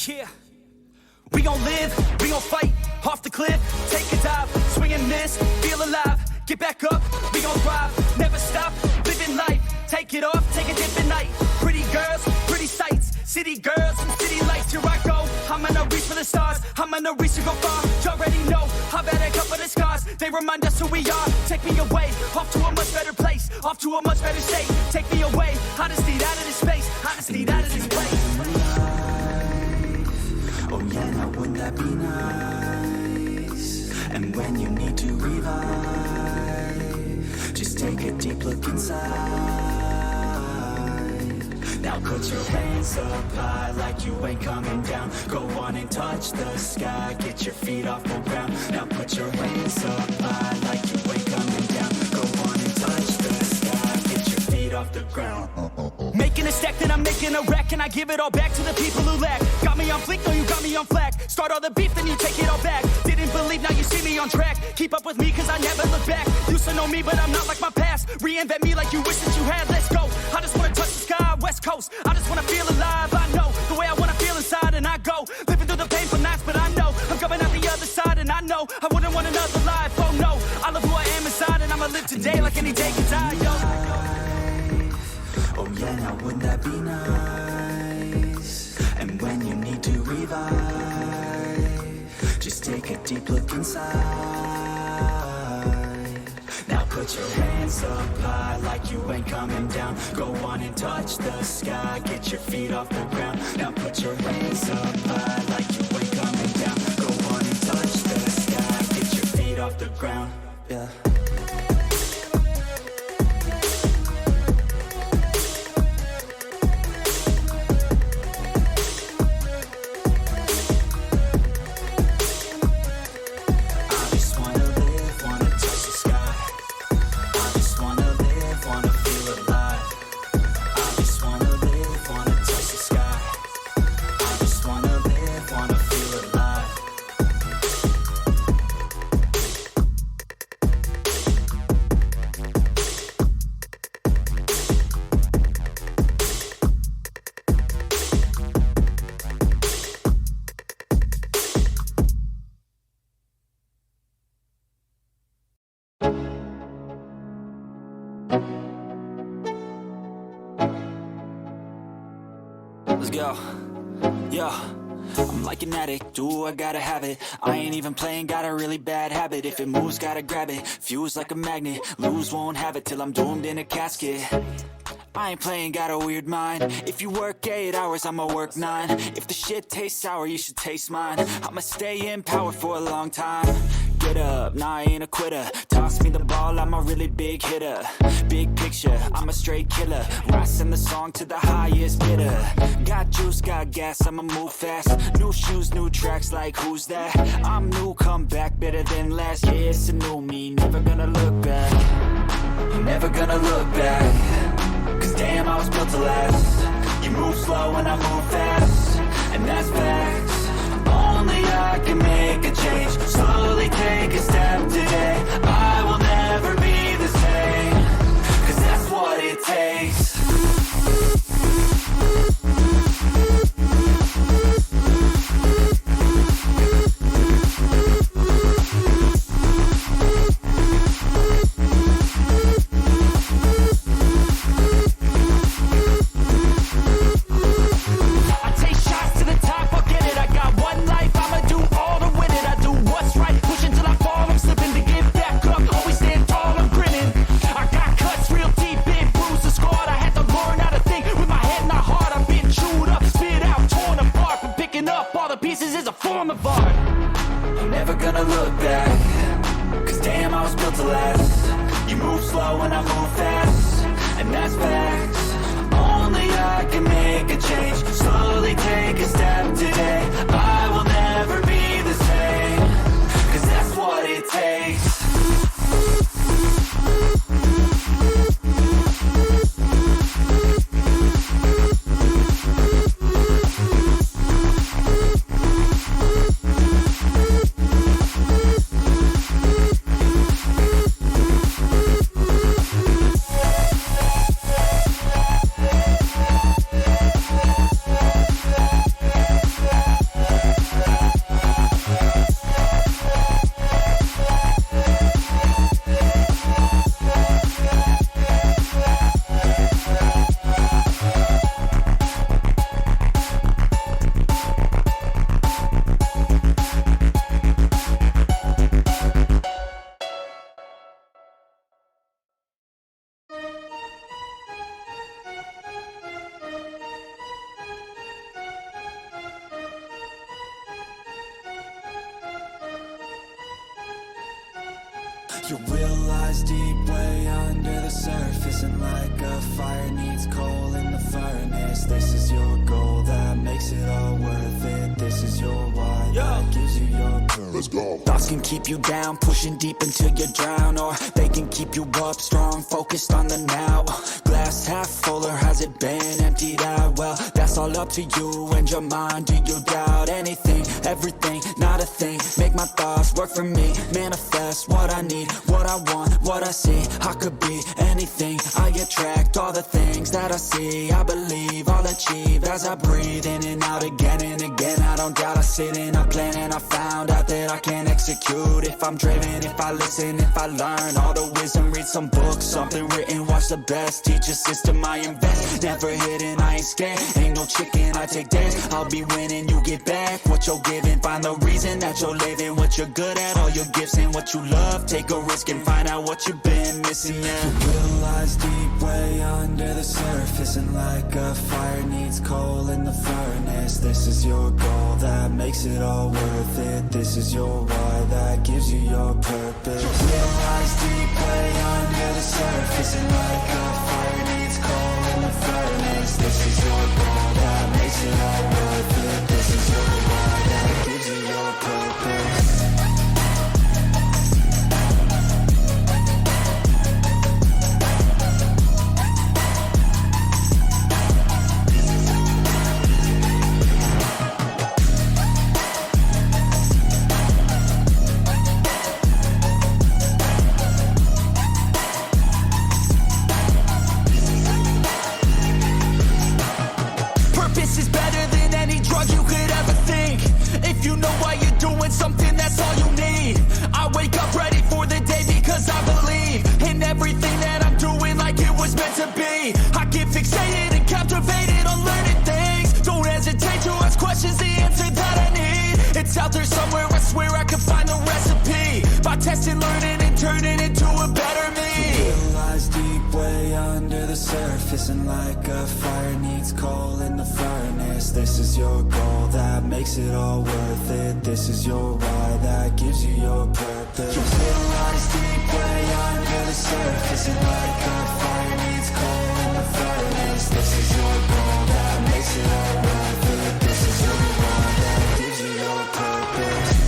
Yeah, we gon' live, we gon' fight, off the cliff, take a dive, swing and miss, feel alive, get back up, we gon' thrive, never stop, living life, take it off, take a dip at night, pretty girls, pretty sights, city girls and city lights, here I go, I'm gonna reach for the stars, I'm gonna reach to go far, you already know, I've had a couple of scars, they remind us who we are, take me away, off to a much better place, off to a much better state, take me away, I just need out of this space, I just need out of this place. Oh yeah, now wouldn't that be nice? And when you need to revive, just take a deep look inside. Now put your hands up high like you ain't coming down. Go on and touch the sky, get your feet off the ground. Now put your hands up high like you ain't coming down. Go on and touch the sky, get your feet off the ground. Making a stack, then I'm making a wreck, and I give it all back to the people who lack. Got me on fleek, no, you got me on flack. Start all the beef, then you take it all back. Didn't believe, now you see me on track. Keep up with me, cause I never look back. Used to know me, but I'm not like my past. Reinvent me like you wish that you had, let's go. I just wanna touch the sky, west coast. I just wanna feel alive, I know the way I wanna feel inside, and I go living through the painful nights, but I know I'm coming out the other side, and I know I wouldn't want another life. Oh no, I love who I am inside, and I'ma live today like any day can die, yo. Oh yeah, now wouldn't that be nice? And when you need to revive, just take a deep look inside. Now put your hands up high like you ain't coming down. Go on and touch the sky, get your feet off the ground. Now put your hands up high like you ain't coming down. Go on and touch the sky, get your feet off the ground. Yeah. Let's go. Yo, I'm like an addict, do I gotta have it. I ain't even playing, got a really bad habit. If it moves, gotta grab it, fuse like a magnet. Lose, won't have it till I'm doomed in a casket. I ain't playing, got a weird mind. If you work 8 hours, I'ma work 9. If the shit tastes sour, you should taste mine. I'ma stay in power for a long time. Get up, nah, I ain't a quitter. Toss me the ball, I'm a really big hitter. Big picture, I'm a straight killer. Rising the song to the highest bidder. Got juice, got gas, I'ma move fast. New shoes, new tracks, like who's that? I'm new, come back, better than last. Yeah, it's a new me, never gonna look back. Never gonna look back. Cause damn, I was built to last. You move slow and I move fast, and that's facts. Only I can make a change. Slowly take a step today. I will never be the same. Cause that's what it takes. Your will lies deep way under the surface, and like a fire needs coal in the furnace. This is your goal that makes it all worth it. This is your why that gives you your purpose. Let's go. Thoughts can keep you down, pushing deep until you drown, or they can keep you up strong, focused on the now. Glass half full, or has it been emptied out? Well, that's all up to you and your mind. Do you doubt anything, everything, not a thing? Make my thoughts work for me, manifest what I need, what I want, what I see. I could be anything, I attract all the things that I see. I believe I'll achieve as I breathe in and out again and again. I don't doubt, I sit and I plan, and I found out that I can execute if I'm driven, if I listen, if I learn all the wisdom. Read some books, something written, watch the best. Teach a system I invest, never hidden, I ain't scared. Ain't no chicken, I take dares. I'll be winning, you get back what you're giving. Find the reason that you're living, what you're good at, all your gifts and what you love. Take a risk and find out what you've been missing. Yeah. Your will lies deep way under the surface, and like a fire needs coal in the furnace. This is your goal that makes it all worth it. This is your why that gives you your purpose. Your will lies deep way under the surface, and like a fire needs coal in the furnace. This is your goal that makes it all worth it. This is your why that gives you your purpose. Purpose is better than any drug you could ever think. If you know why you're doing something, that's all you need. I wake up ready for the day because I believe in everything that I'm doing like it was meant to be. I get fixated and captivated on learning things. Don't hesitate to ask questions, the answer that I need. It's out there somewhere, I swear I can find the recipe. By testing, learning, and turning into a better me. Your will lies deep way under the surface, and like a fire needs coal in the furnace. This is your goal that makes it all worth it. This is your why that gives you your purpose. Your will lies deep way under the surface, and like a fire needs coal in the furnace. This is your goal that makes it all worth it. This is your why that gives you your purpose.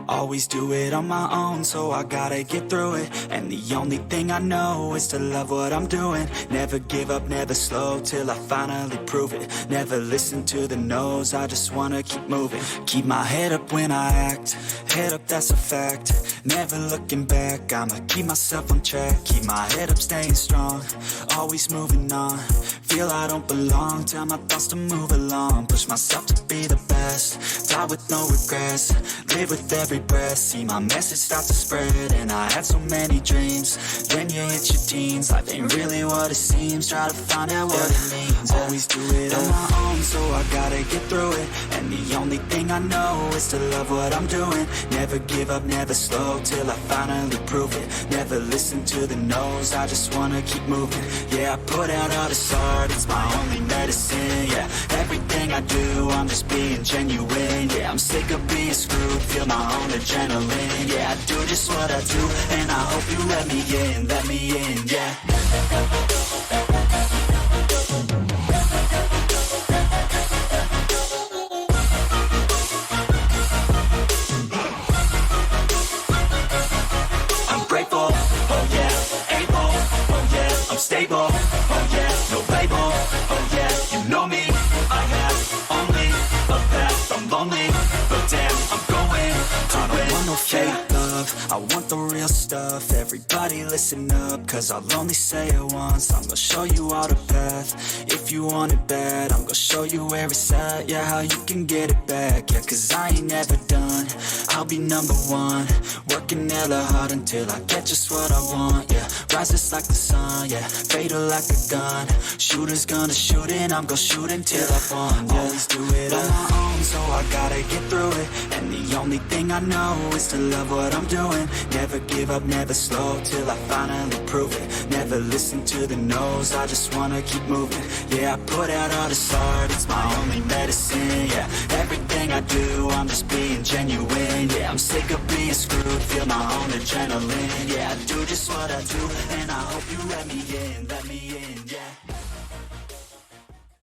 Always do it on my own, so I gotta get through it. And the only thing I know is to love what I'm doing. Never give up, never slow, till I finally prove it. Never listen to the no's, I just wanna keep moving. Keep my head up when I act, head up, that's a fact. Never looking back, I'ma keep myself on track. Keep my head up, staying strong, always moving on. Feel I don't belong, tell my thoughts to move along. Push myself to be the best, die with no regrets. Live with every breath, see my message start to spread. And I had so many dreams, then you hit your teens. Life ain't really what it seems, try to find out what it means. Always do it on my own, so I gotta get through it. And the only thing I know is to love what I'm doing. Never give up, never slow, till I finally prove it. Never listen to the no's, I just wanna keep moving. Yeah, I put out all this art, it's my only medicine. Yeah, everything I do, I'm just being genuine. Yeah, I'm sick of being screwed, feel my own adrenaline. Yeah, I do just what I do, and I hope you let me in, yeah. fake love, I want the real stuff. Everybody listen up, cause I'll only say it once. I'm gonna show you all the path. If you want it bad, I'm gonna show you where it's at. Yeah, how you can get it back. Yeah, cause I ain't never done. I'll be number one, working hella hard until I get just what I want. Yeah, rises like the sun, yeah, fatal like a gun. Shooter's gonna shoot and I'm gonna shoot until I won. Yeah, always do it on my own, so I gotta get through it. And the only thing I know is to love what I'm doing. Never give up, never slow, till I finally prove it. Never listen to the no's, I just wanna keep moving. Yeah, I put out all this art, it's my only medicine. Yeah, everything I do, I'm just being genuine. Yeah, I'm sick of being screwed, feel my own adrenaline. Yeah, I do just what I do, and I hope you let me in, let me in.